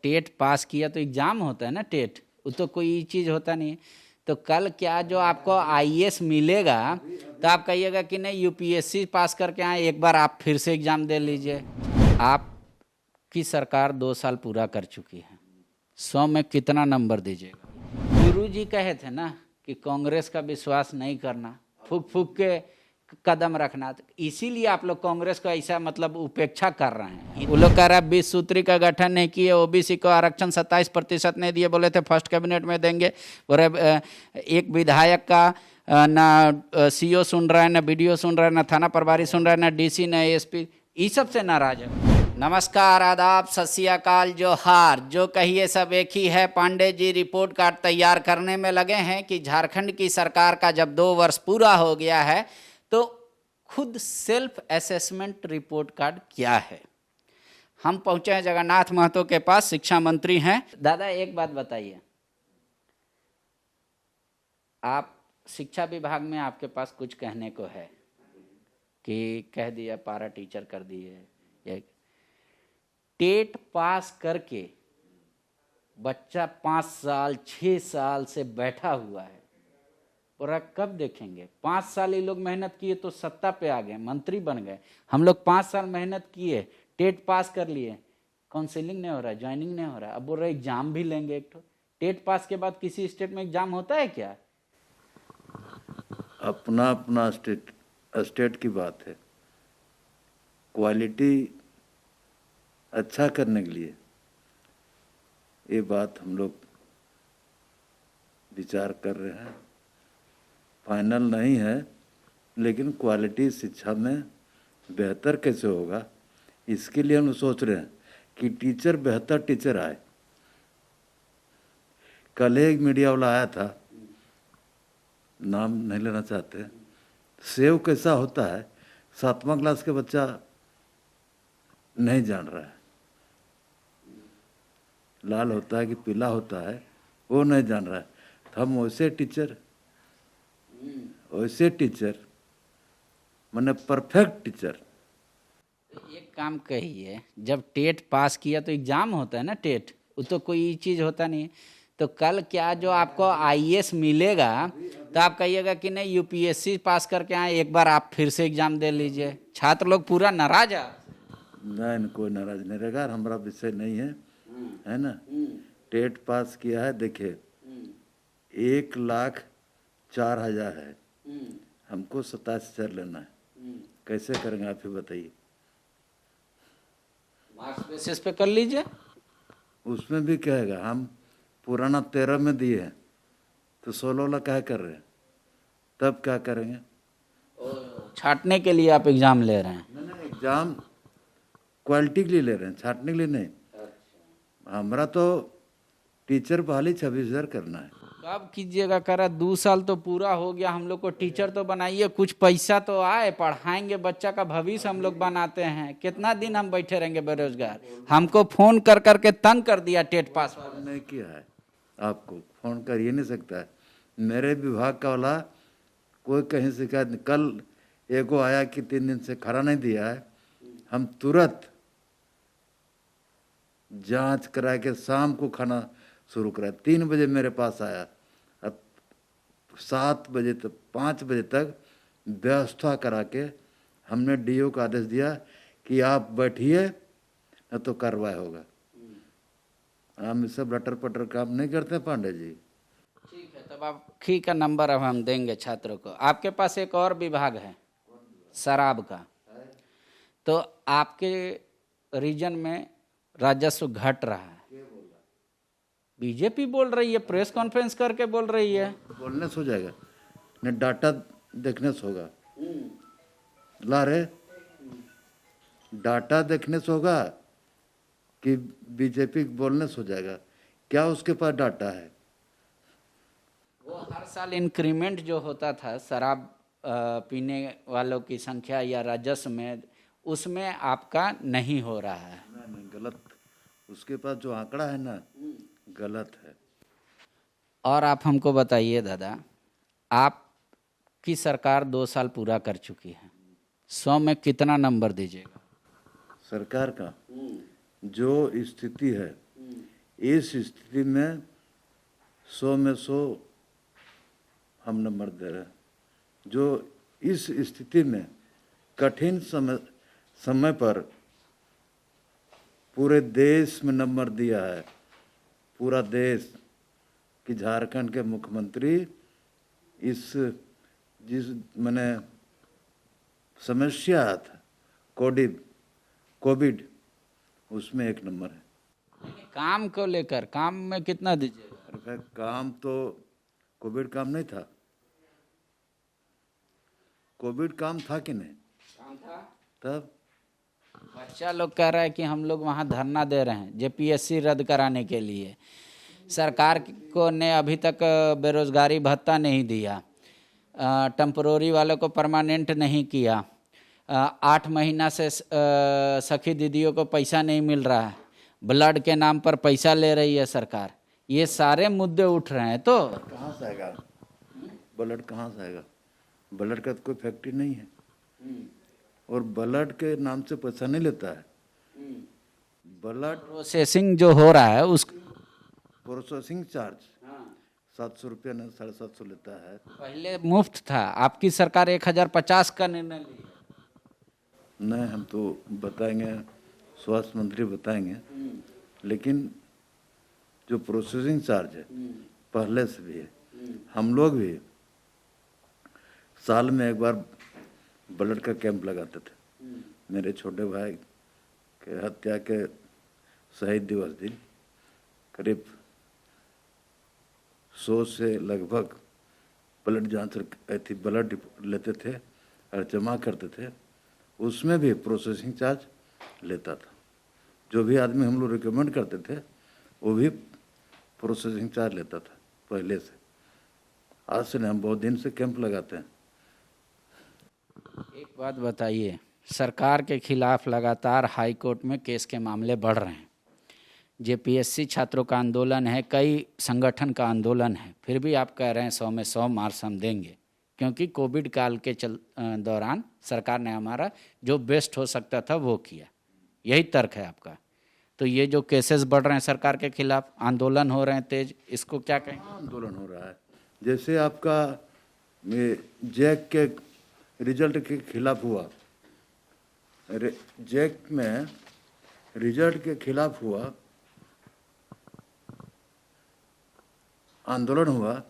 TET pass किया तो exam होता है ना, टेट वो तो कोई चीज़ होता नहीं है। तो कल क्या जो आपको आईएएस मिलेगा तो आप कहिएगा कि नहीं यूपीएससी पास करके आए, एक बार आप फिर से एग्जाम दे लीजिए। आपकी सरकार 2 साल पूरा कर चुकी है, 100 में कितना नंबर दीजिएगा? गुरु जी कहे थे ना कि कांग्रेस का विश्वास नहीं करना, फूक फूक के कदम रखना, इसीलिए आप लोग कांग्रेस को ऐसा मतलब उपेक्षा कर रहे हैं। वो लोग कह रहा है 20 सूत्री का गठन नहीं किए, ओबीसी को आरक्षण 27% नहीं दिए, बोले थे फर्स्ट कैबिनेट में देंगे, बोले एक विधायक का ना सीओ सुन रहा है, ना बीडीओ सुन रहा है, ना थाना प्रभारी सुन रहा है, ना डीसी, ना एएसपी, इस सब से नाराज है। नमस्कार, आदाब, सत श्री अकाल, जोहार, जो कहिए सब एक ही है। पांडे जी रिपोर्ट कार्ड तैयार करने में लगे हैं कि झारखंड की सरकार का जब 2 वर्ष पूरा हो गया है तो खुद सेल्फ असेसमेंट रिपोर्ट कार्ड क्या है। हम पहुंचे हैं जगन्नाथ महतो के पास, शिक्षा मंत्री हैं। दादा एक बात बताइए, आप शिक्षा विभाग में आपके पास कुछ कहने को है कि कह दिया पारा टीचर कर दिए, टेट पास करके बच्चा 5 साल 6 साल से बैठा हुआ है, पूरा कब देखेंगे? 5 साल ये लोग मेहनत किए तो सत्ता पे आ गए, मंत्री बन गए। हम लोग 5 साल मेहनत किए, टेट पास कर लिए, काउंसिलिंग नहीं हो रहा है, ज्वाइनिंग नहीं हो रहा है, अब बोल रहे एग्जाम भी लेंगे एक तो। टेट पास के बाद किसी स्टेट में एग्जाम होता है क्या? अपना अपना स्टेट की बात है। क्वालिटी अच्छा करने के लिए ये बात हम लोग विचार कर रहे हैं, फाइनल नहीं है, लेकिन क्वालिटी शिक्षा में बेहतर कैसे होगा इसके लिए हम सोच रहे हैं कि टीचर बेहतर टीचर आए। कल एक मीडिया वाला आया था, नाम नहीं लेना चाहते, सेव कैसा होता है 7वां क्लास के बच्चा नहीं जान रहा है, लाल होता है कि पीला होता है वो नहीं जान रहा है। तो हम वैसे टीचर माने परफेक्ट टीचर। एक काम कहिए, जब टेट पास किया तो एग्जाम होता है ना, टेट वो तो कोई चीज़ होता नहीं है। तो कल क्या जो आपको आईएएस मिलेगा तो आप कहिएगा कि नहीं यूपीएससी पास करके आए, एक बार आप फिर से एग्जाम दे लीजिए। छात्र लोग पूरा नाराज है। नहीं, कोई नाराज नहीं रहेगा, हमारा विषय नहीं है ना। टेट पास किया है, देखिए 1,04,000 है, हमको 27,000 लेना है, कैसे करेंगे आप ही बताइए? मार्क्स बेसिस पे कर लीजिए। उसमें भी कहेगा हम पुराना 13 में दिए हैं तो 16 वाला क्या कर रहे हैं, तब क्या करेंगे? छांटने के लिए आप एग्जाम ले रहे हैं? नहीं, एग्जाम क्वालिटी के लिए ले रहे हैं, छांटने के लिए नहीं। हमारा तो टीचर बहाली 26,000 करना है। कब कीजिएगा? करा 2 साल तो पूरा हो गया, हम लोग को टीचर तो बनाइए, कुछ पैसा तो आए, पढ़ाएंगे, बच्चा का भविष्य हम लोग बनाते हैं। कितना दिन हम बैठे रहेंगे बेरोजगार? हमको फोन कर करके तंग कर दिया टेट पास वाला। नहीं किया है, आपको फोन कर ही नहीं सकता है। मेरे विभाग का वाला कोई कहीं शिकायत नहीं। कल एगो आया कि 3 दिन से खरा नहीं दिया है, हम तुरंत जांच करा के शाम को खाना शुरू करा। 3 बजे मेरे पास आया, अब 7 बजे तक 5 बजे तक व्यवस्था करा के हमने डीओ को आदेश दिया कि आप बैठिए न तो कार्रवाई होगा। हम सब लटर पटर काम नहीं करते पांडे जी। ठीक है, तब आप खी का नंबर अब हम देंगे छात्रों को। आपके पास एक और विभाग है शराब का, तो आपके रीजन में राजस्व घट रहा है। बीजेपी बोल रही है, प्रेस कॉन्फ्रेंस करके बोल रही है। बोलने से हो जाएगा नहीं, डाटा देखने से होगा। ला रे, डाटा देखने से होगा कि बीजेपी बोलने से हो जाएगा? क्या उसके पास डाटा है? वो हर साल इंक्रीमेंट जो होता था शराब पीने वालों की संख्या या राजस्व में, उसमें आपका नहीं हो रहा है। नहीं, गलत। उसके पास जो आंकड़ा है ना, गलत है। और आप हमको बताइए दादा, आपकी सरकार 2 साल पूरा कर चुकी है, 100 में कितना नंबर दीजिएगा? सरकार का जो स्थिति है इस स्थिति में 100 में 100 हम नंबर दे रहे हैं। जो इस स्थिति में कठिन समय पर पूरे देश में नंबर दिया है, पूरा देश कि झारखंड के मुख्यमंत्री इस जिस मैंने समस्या था कोविड उसमें एक नंबर है। काम को लेकर काम में कितना दीजिएगा? अरे भाई काम तो कोविड काम नहीं था, कोविड काम था कि नहीं? काम था। तब बच्चा लोग कह रहा है कि हम लोग वहाँ धरना दे रहे हैं जेपीएससी रद्द कराने के लिए। सरकार को ने अभी तक बेरोजगारी भत्ता नहीं दिया, टेम्पोररी वालों को परमानेंट नहीं किया, 8 महीना से सखी दीदियों को पैसा नहीं मिल रहा है, ब्लड के नाम पर पैसा ले रही है सरकार। ये सारे मुद्दे उठ रहे हैं तो कहाँ से आएगा ब्लड? कहाँ से आएगा? ब्लड का तो कोई फैक्ट्री नहीं है और ब्लड के नाम से पैसा नहीं लेता है। ब्लड प्रोसेसिंग जो हो रहा है उस प्रोसेसिंग चार्ज 700 रुपया न 750 लेता है। पहले मुफ्त था, आपकी सरकार 1050 का निर्णय ली। नहीं, हम तो बताएंगे, स्वास्थ्य मंत्री बताएंगे, लेकिन जो प्रोसेसिंग चार्ज है पहले से भी है। हम लोग भी साल में एक बार ब्लड का कैंप लगाते थे। मेरे छोटे भाई के हत्या के शहीद दिवस दिन करीब 100 से लगभग ब्लड जांच थी, ब्लड लेते थे और जमा करते थे। उसमें भी प्रोसेसिंग चार्ज लेता था। जो भी आदमी हम लोग रिकमेंड करते थे वो भी प्रोसेसिंग चार्ज लेता था पहले से। आज से नहीं, हम बहुत दिन से कैंप लगाते हैं। एक बात बताइए, सरकार के खिलाफ लगातार हाई कोर्ट में केस के मामले बढ़ रहे हैं। जेपीएससी छात्रों का आंदोलन है, कई संगठन का आंदोलन है, फिर भी आप कह रहे हैं 100 में 100 मार्क्स हम देंगे, क्योंकि कोविड काल के दौरान सरकार ने हमारा जो बेस्ट हो सकता था वो किया। यही तर्क है आपका। तो ये जो केसेस बढ़ रहे हैं सरकार के खिलाफ, आंदोलन हो रहे हैं तेज, इसको क्या कहें? आंदोलन हो रहा है। जैसे आपका जैक के रिजल्ट के खिलाफ हुआ, जैक में रिजल्ट के खिलाफ हुआ आंदोलन हुआ।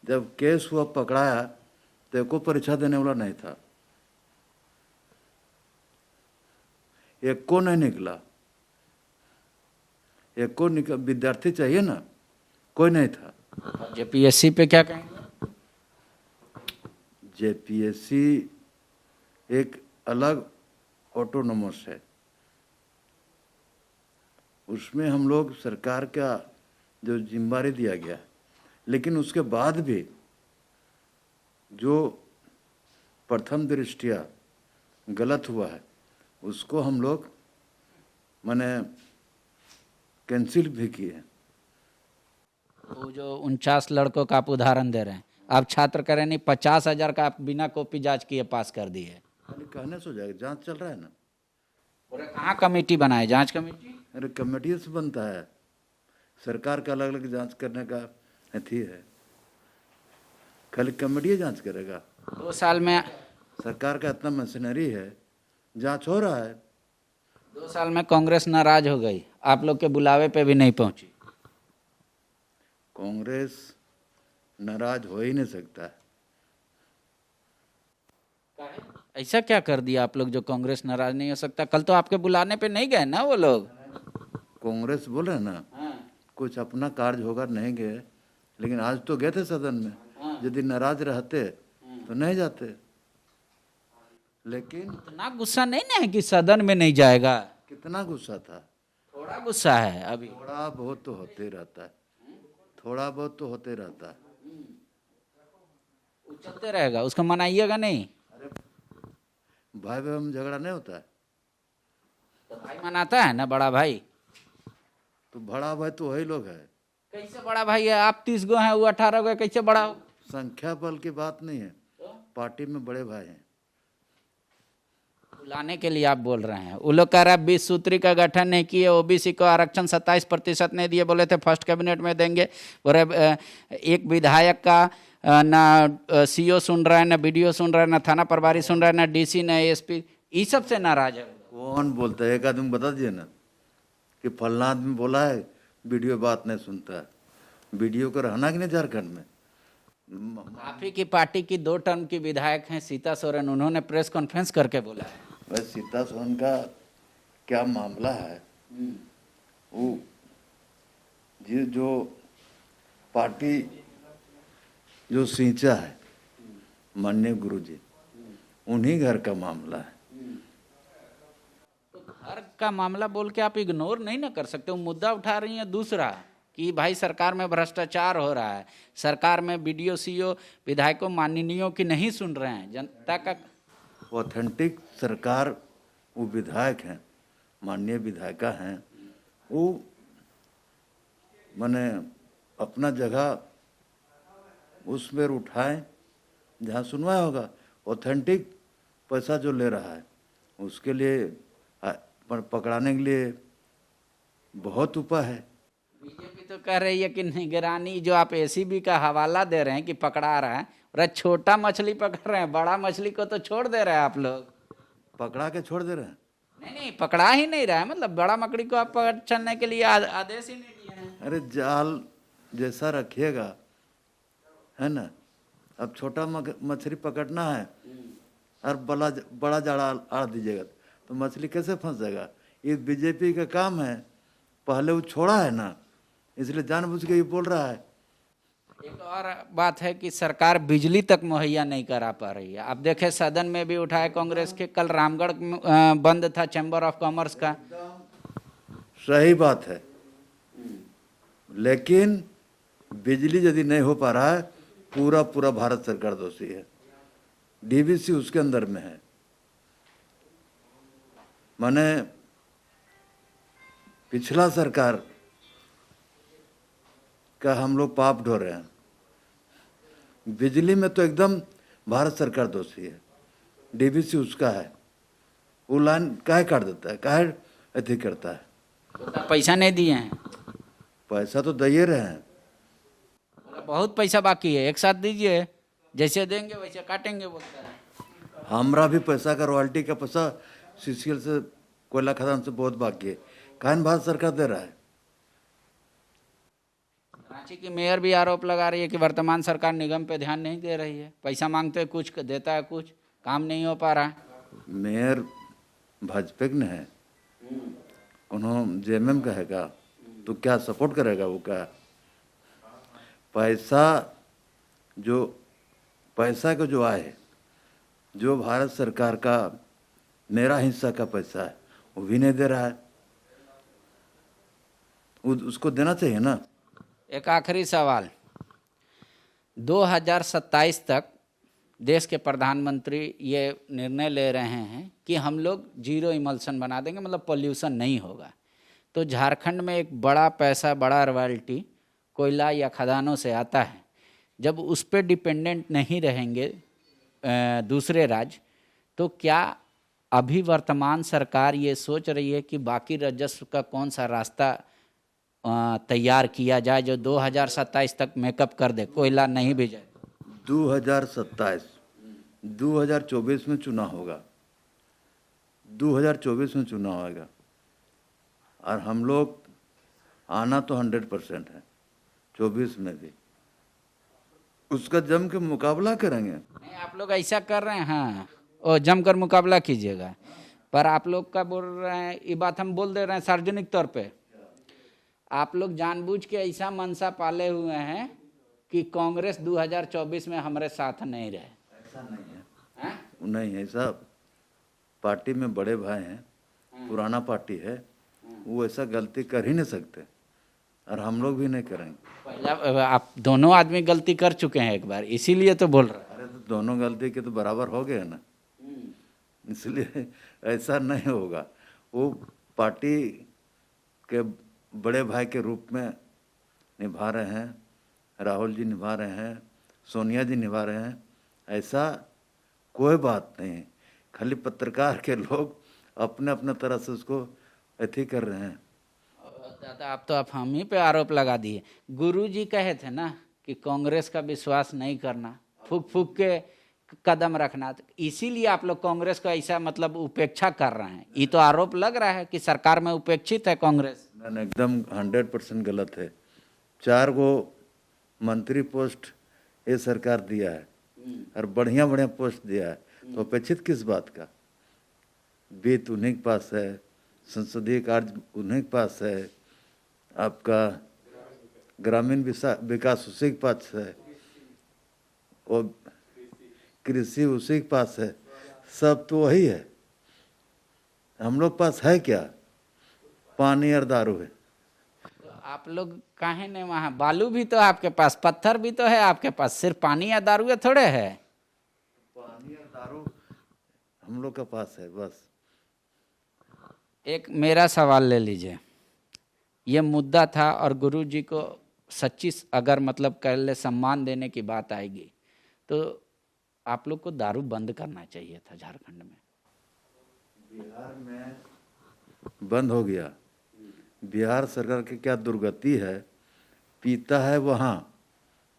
जब केस हुआ, पकड़ाया तो को परीक्षा देने वाला नहीं था, एक को नहीं निकला, एक को विद्यार्थी चाहिए ना, कोई नहीं था। जेपीएससी पे क्या कहेंगे? जेपीएससी एक अलग ऑटोनोमस है, उसमें हम लोग सरकार का जो जिम्मेदारी दिया गया, लेकिन उसके बाद भी जो प्रथम दृष्टिया गलत हुआ है उसको हम लोग माने कैंसिल भी किए। वो जो 49 लड़कों का आप उदाहरण दे रहे हैं, आप छात्र करें नहीं, 50,000 का आप बिना कॉपी जांच किए पास कर दिए। खाली कहने से हो जाएगा, जांच चल रहा है ना। कहाँ कमेटी बनाए, जांच कमेटी? अरे कमेटी से बनता है, सरकार का अलग अलग जांच करने का अथी है, खाली कमेटी जांच करेगा। 2 साल में सरकार का इतना मशीनरी है, जांच हो रहा है। 2 साल में कांग्रेस नाराज हो गई, आप लोग के बुलावे पे भी नहीं पहुंची। कांग्रेस नाराज हो ही नहीं सकता। ऐसा क्या कर दिया आप लोग जो कांग्रेस नाराज नहीं हो सकता? कल तो आपके बुलाने पे नहीं गए ना वो लोग। कांग्रेस बोल रहे ना कुछ अपना कार्य होगा, नहीं गए, लेकिन आज तो गए थे सदन में। यदि नाराज रहते तो नहीं जाते। लेकिन इतना गुस्सा नहीं ना है कि सदन में नहीं जाएगा? कितना गुस्सा था? थोड़ा गुस्सा है अभी। थोड़ा बहुत तो होते रहता है, थोड़ा बहुत तो होते रहता है। वो चलते रहेगा, उसको मनाइएगा नहीं। अरे भाई भाई में झगड़ा नहीं होता है तो भाई मनाता है ना बड़ा भाई। तो बड़ा भाई तो वही लोग है। कैसे बड़ा भाई है? आप 30 गो हैं, वो 18 गो है, कैसे बड़ा हो? संख्या बल की बात नहीं है, पार्टी में बड़े भाई हैं। बुलाने के लिए आप बोल रहे हैं। वो लोग कह रहे हैं 20 सूत्री का गठन नहीं किए, ओबीसी को आरक्षण 27% नहीं दिए, बोले थे फर्स्ट कैबिनेट में देंगे। बोले एक विधायक का ना सीओ सुन रहा है, ना बीडीओ सुन रहा है, ना थाना प्रभारी सुन रहा है, ना डीसी, ना एसपी, इस सब से नाराज है। कौन बोलता है? एक आदमी बता दीजिए ना कि फलना आदमी बोला है, वीडियो बात नहीं सुनता है। वीडियो को रहना कि नहीं झारखंड में? आप ही की पार्टी की 2 टर्म की विधायक हैं सीता सोरेन, उन्होंने प्रेस कॉन्फ्रेंस करके बोला है। बस सीता सोरेन का क्या मामला है, वो जो पार्टी जो सींचा है माननीय गुरु जी, उन्हीं घर का मामला है। घर का मामला बोल के आप इग्नोर नहीं ना कर सकते। वो मुद्दा उठा रही है दूसरा कि भाई सरकार में भ्रष्टाचार हो रहा है, सरकार में बीडीओ सीओ विधायकों माननीयों की नहीं सुन रहे हैं, जनता का। ऑथेंटिक सरकार वो विधायक हैं, माननीय विधायिका हैं, वो माने अपना जगह उस पर उठाएं जहाँ सुनवाया होगा। ऑथेंटिक पैसा जो ले रहा है उसके लिए पकड़ाने के लिए बहुत उपाय है। बीजेपी तो कह रही है कि निगरानी जो आप एसीबी का हवाला दे रहे हैं कि पकड़ा रहा है, और छोटा मछली पकड़ रहे हैं, बड़ा मछली को तो छोड़ दे रहे हैं आप लोग। पकड़ा के छोड़ दे रहे हैं? नहीं, पकड़ा ही नहीं रहा है, मतलब बड़ा मकड़ी को आप पकड़ चलने के लिए आदेश ही नहीं दिए हैं। अरे जाल जैसा रखिएगा, है ना। अब छोटा मछली पकड़ना है और बड़ा जाड़ा आड़ दीजिएगा तो मछली कैसे फंस जाएगा? ये बीजेपी का काम है, पहले वो छोड़ा है ना, इसलिए जानबूझ के ये बोल रहा है। एक और बात है कि सरकार बिजली तक मुहैया नहीं करा पा रही है। आप देखें सदन में भी उठाए कांग्रेस के, कल रामगढ़ बंद था चैम्बर ऑफ कॉमर्स का। सही बात है, लेकिन बिजली यदि नहीं हो पा रहा है, पूरा भारत सरकार दोषी है। डीवीसी उसके अंदर में है। माने पिछला सरकार का हम लोग पाप ढो रहे हैं। बिजली में तो एकदम भारत सरकार दोषी है, डीवीसी उसका है। वो लाइन काहे काट देता है, काहे अति करता है? पैसा नहीं दिए हैं। पैसा तो दे रहे हैं, बहुत पैसा बाकी है, एक साथ दीजिए, जैसे देंगे वैसे काटेंगे बोलता है। हमरा भी पैसा का रॉयल्टी का पैसा सीसीएल से, कोयला खदान से बहुत बाकी है। काहे भारत सरकार दे रहा है? रांची की मेयर भी आरोप लगा रही है कि वर्तमान सरकार निगम पे ध्यान नहीं दे रही है, पैसा मांगते हैं कुछ, देता है कुछ, काम नहीं हो पा रहा है। मेयर भाजपा ने है, उन्होंने जेएमएम कहेगा तो क्या सपोर्ट करेगा? वो क्या पैसा का जो आए, जो भारत सरकार का मेरा हिस्सा का पैसा है, वो भी नहीं दे रहा है। उसको देना चाहिए ना। एक आखिरी सवाल, 2027 तक देश के प्रधानमंत्री ये निर्णय ले रहे हैं कि हम लोग जीरो इमल्शन बना देंगे, मतलब पोल्यूशन नहीं होगा। तो झारखंड में एक बड़ा पैसा, बड़ा रॉयल्टी कोयला या खदानों से आता है। जब उस पर डिपेंडेंट नहीं रहेंगे दूसरे राज्य, तो क्या अभी वर्तमान सरकार ये सोच रही है कि बाकी राजस्व का कौन सा रास्ता तैयार किया जाए जो 2027 तक मेकअप कर दे, कोयला नहीं भी जाए? 2024 में चुनाव होगा, 2024 में चुनाव होगा, और हम लोग आना तो 100% है, 24 में भी उसका जम के मुकाबला करेंगे। नहीं, आप लोग ऐसा कर रहे हैं, हाँ, और जमकर मुकाबला कीजिएगा, पर आप लोग का बोल रहे हैं, ये बात हम बोल दे रहे हैं सार्वजनिक तौर पे, आप लोग जानबूझ के ऐसा मनसा पाले हुए हैं कि कांग्रेस 2024 में हमारे साथ नहीं रहे। ऐसा नहीं है, नहीं है, ऐसा पार्टी में बड़े भाई हैं, पुराना पार्टी है, वो ऐसा गलती कर ही नहीं सकते, और हम लोग भी नहीं करेंगे। पहला आप दोनों आदमी गलती कर चुके हैं एक बार, इसीलिए तो बोल रहे हैं। अरे तो दोनों गलती के तो बराबर हो गए ना, इसलिए ऐसा नहीं होगा। वो पार्टी के बड़े भाई के रूप में निभा रहे हैं, राहुल जी निभा रहे हैं, सोनिया जी निभा रहे हैं, ऐसा कोई बात नहीं। खाली पत्रकार के लोग अपने अपने तरह से उसको अथी कर रहे हैं। दादा आप हम ही पे आरोप लगा दिए। गुरुजी कहे थे ना कि कांग्रेस का विश्वास नहीं करना, फूक फूक के कदम रखना, इसीलिए आप लोग कांग्रेस को ऐसा मतलब उपेक्षा कर रहे हैं। ये तो आरोप लग रहा है कि सरकार में उपेक्षित है कांग्रेस। ना एकदम 100% गलत है। 4 गो मंत्री पोस्ट ये सरकार दिया है और बढ़िया बढ़िया पोस्ट दिया है, तो अपेक्षित किस बात का? वित्त उन्हीं के पास है, संसदीय कार्य उन्हीं के पास है, आपका ग्रामीण विकास उसी के पास है, और कृषि उसी के पास है, सब तो वही है। हम लोग पास है क्या? पानी और दारू है। तो आप लोग काहे ने वहाँ, बालू भी तो आपके पास, पत्थर भी तो है आपके पास, सिर्फ पानी या दारू थोड़े है। पानी और दारू हम लोग के पास है बस। एक मेरा सवाल ले लीजिए, ये मुद्दा था और गुरुजी को सच्ची अगर मतलब कह ले सम्मान देने की बात आएगी तो आप लोग को दारू बंद करना चाहिए था झारखंड में। बिहार में बंद हो गया। बिहार सरकार की क्या दुर्गति है, पीता है वहाँ,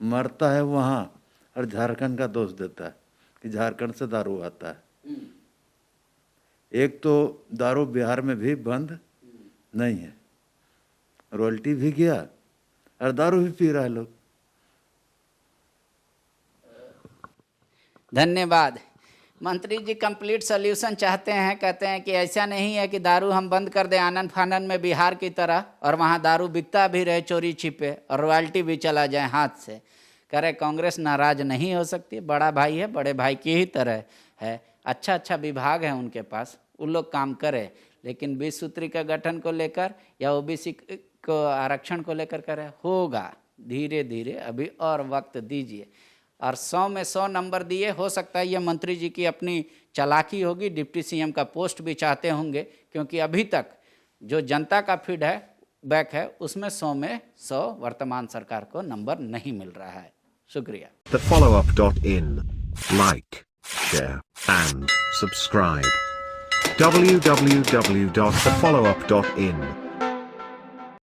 मरता है वहाँ, और झारखंड का दोष देता है कि झारखंड से दारू आता है। एक तो दारू बिहार में भी बंद नहीं है, रॉयल्टी भी गया और दारू भी पी रहा है लोग। धन्यवाद। मंत्री जी कंप्लीट सॉल्यूशन चाहते हैं, कहते हैं कि ऐसा नहीं है कि दारू हम बंद कर दें आनंद फानन में बिहार की तरह, और वहाँ दारू बिकता भी रहे चोरी छिपे और रॉयल्टी भी चला जाए हाथ से। कह रहे कांग्रेस नाराज नहीं हो सकती, बड़ा भाई है, बड़े भाई की ही तरह है, अच्छा विभाग है उनके पास, उन लोग काम करे, लेकिन 20 सूत्री का गठन को लेकर या ओबीसी को आरक्षण को लेकर करे होगा धीरे धीरे, अभी और वक्त दीजिए। और 100 में 100 नंबर दिए, हो सकता है ये मंत्री जी की अपनी चालाकी होगी, डिप्टी सीएम का पोस्ट भी चाहते होंगे, क्योंकि अभी तक जो जनता का फीडबैक है उसमें 100 में 100 वर्तमान सरकार को नंबर नहीं मिल रहा है। शुक्रिया। TheFollowUp.in. Like, share, and subscribe. www.thefollowup.in